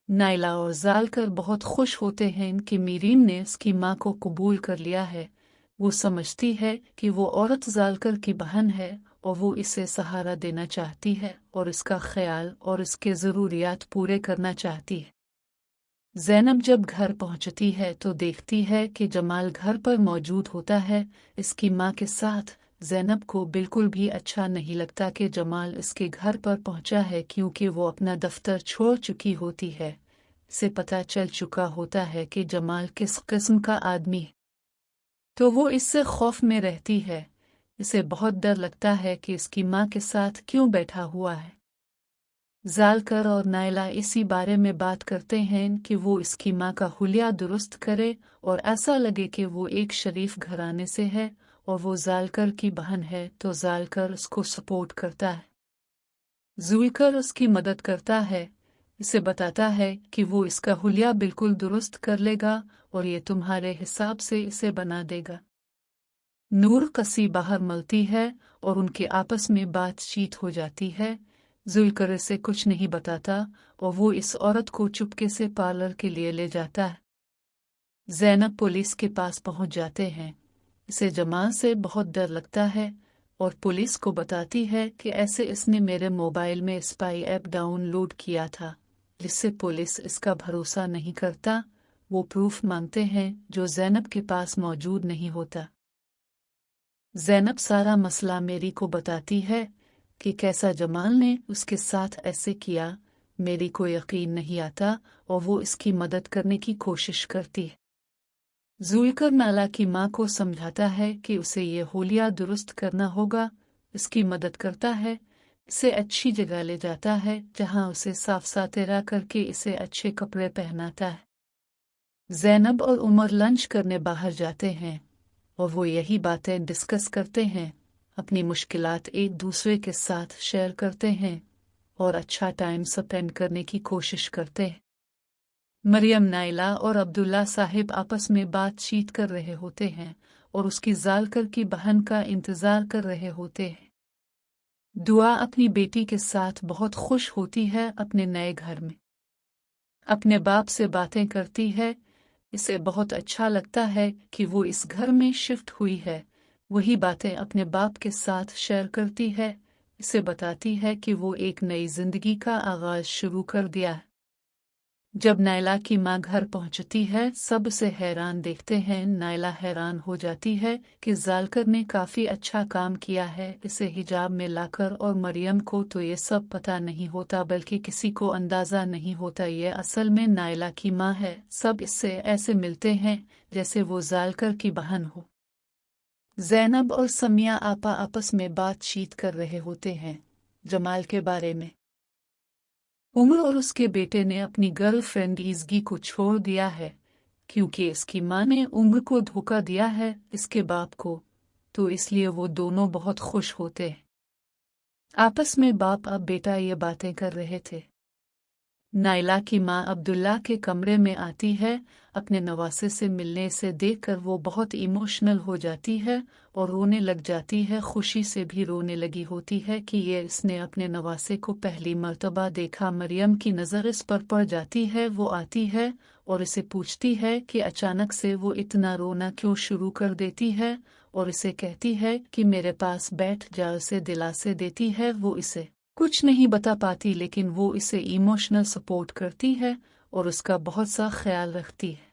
नायला और जालकर बहुत खुश होते हैं कि मीरीम ने उसकी माँ को कबूल कर लिया है। वो समझती है कि वो औरत जालकर की बहन है और वो इसे सहारा देना चाहती है और इसका ख्याल और इसके ज़रूरियात पूरे करना चाहती है। ज़ैनब जब घर पहुंचती है तो देखती है कि जमाल घर पर मौजूद होता है इसकी माँ के साथ। ज़ैनब को बिल्कुल भी अच्छा नहीं लगता कि जमाल इसके घर पर पहुंचा है, क्योंकि वो अपना दफ्तर छोड़ चुकी होती है। इसे पता चल चुका होता है कि जमाल किस किस्म का आदमी है, तो वो इससे खौफ में रहती है। इसे बहुत डर लगता है कि इसकी माँ के साथ क्यों बैठा हुआ है। जालकर और नायला इसी बारे में बात करते हैं कि वो इसकी माँ का हुलिया दुरुस्त करे और ऐसा लगे कि वो एक शरीफ घराने से है और वो जालकर की बहन है, तो जालकर उसको सपोर्ट करता है। जुलकर उसकी मदद करता है, इसे बताता है कि वो इसका हुलिया बिल्कुल दुरुस्त कर लेगा और ये तुम्हारे हिसाब से इसे बना देगा। नूर कसी बाहर मलती है और उनके आपस में बातचीत हो जाती है। जुलकर इसे कुछ नहीं बताता और वो इस औरत को चुपके से पार्लर के लिए ले जाता है। ज़ैनब पुलिस के पास पहुंच जाते हैं। इसे जमाल से बहुत डर लगता है और पुलिस को बताती है कि ऐसे इसने मेरे मोबाइल में स्पाई ऐप डाउनलोड किया था, जिससे पुलिस इसका भरोसा नहीं करता। वो प्रूफ मांगते हैं जो ज़ैनब के पास मौजूद नहीं होता। ज़ैनब सारा मसला मेरी को बताती है कि कैसा जमाल ने उसके साथ ऐसे किया। मेरी को यकीन नहीं आता और वो इसकी मदद करने की कोशिश करती है। जुलकर नाला की माँ को समझाता है कि उसे ये होलिया दुरुस्त करना होगा। इसकी मदद करता है, इसे अच्छी जगह ले जाता है जहाँ उसे साफ सातेरा करके इसे अच्छे कपड़े पहनाता है। ज़ैनब और उमर लंच करने बाहर जाते हैं और वो यही बातें डिस्कस करते हैं, अपनी मुश्किलात एक दूसरे के साथ शेयर करते हैं और अच्छा टाइम स्पेंड करने की कोशिश करते हैं। मरियम, नाइला और अब्दुल्ला साहिब आपस में बातचीत कर रहे होते हैं और उसकी जालकर की बहन का इंतज़ार कर रहे होते हैं। दुआ अपनी बेटी के साथ बहुत खुश होती है अपने नए घर में। अपने बाप से बातें करती है। इसे बहुत अच्छा लगता है कि वो इस घर में शिफ्ट हुई है। वही बातें अपने बाप के साथ शेयर करती है। इसे बताती है कि वो एक नई जिंदगी का आगाज शुरू कर दिया है। जब नायला की माँ घर पहुंचती है, सब उसे हैरान देखते हैं। नायला हैरान हो जाती है कि जालकर ने काफी अच्छा काम किया है इसे हिजाब में लाकर, और मरियम को तो ये सब पता नहीं होता, बल्कि किसी को अंदाजा नहीं होता ये असल में नायला की माँ है। सब इससे ऐसे मिलते हैं जैसे वो जालकर की बहन हो। ज़ैनब और समिया आपा आपस में बातचीत कर रहे होते हैं जमाल के बारे में। उमर और उसके बेटे ने अपनी गर्लफ्रेंड इज़गी को छोड़ दिया है, क्योंकि इसकी माँ ने उमर को धोखा दिया है इसके बाप को, तो इसलिए वो दोनों बहुत खुश होते हैं। आपस में बाप अब बेटा ये बातें कर रहे थे। नाइला की माँ अब्दुल्ला के कमरे में आती है। अपने नवासे से मिलने से देखकर वो बहुत इमोशनल हो जाती है और रोने लग जाती है। खुशी से भी रोने लगी होती है कि ये इसने अपने नवासे को पहली मर्तबा देखा। मरियम की नज़र इस पर पड़ जाती है। वो आती है और इसे पूछती है कि अचानक से वो इतना रोना क्यों शुरू कर देती है, और इसे कहती है कि मेरे पास बैठ जा। उसे दिलासे देती है। वो इसे कुछ नहीं बता पाती, लेकिन वो इसे इमोशनल सपोर्ट करती है और उसका बहुत सा ख्याल रखती है।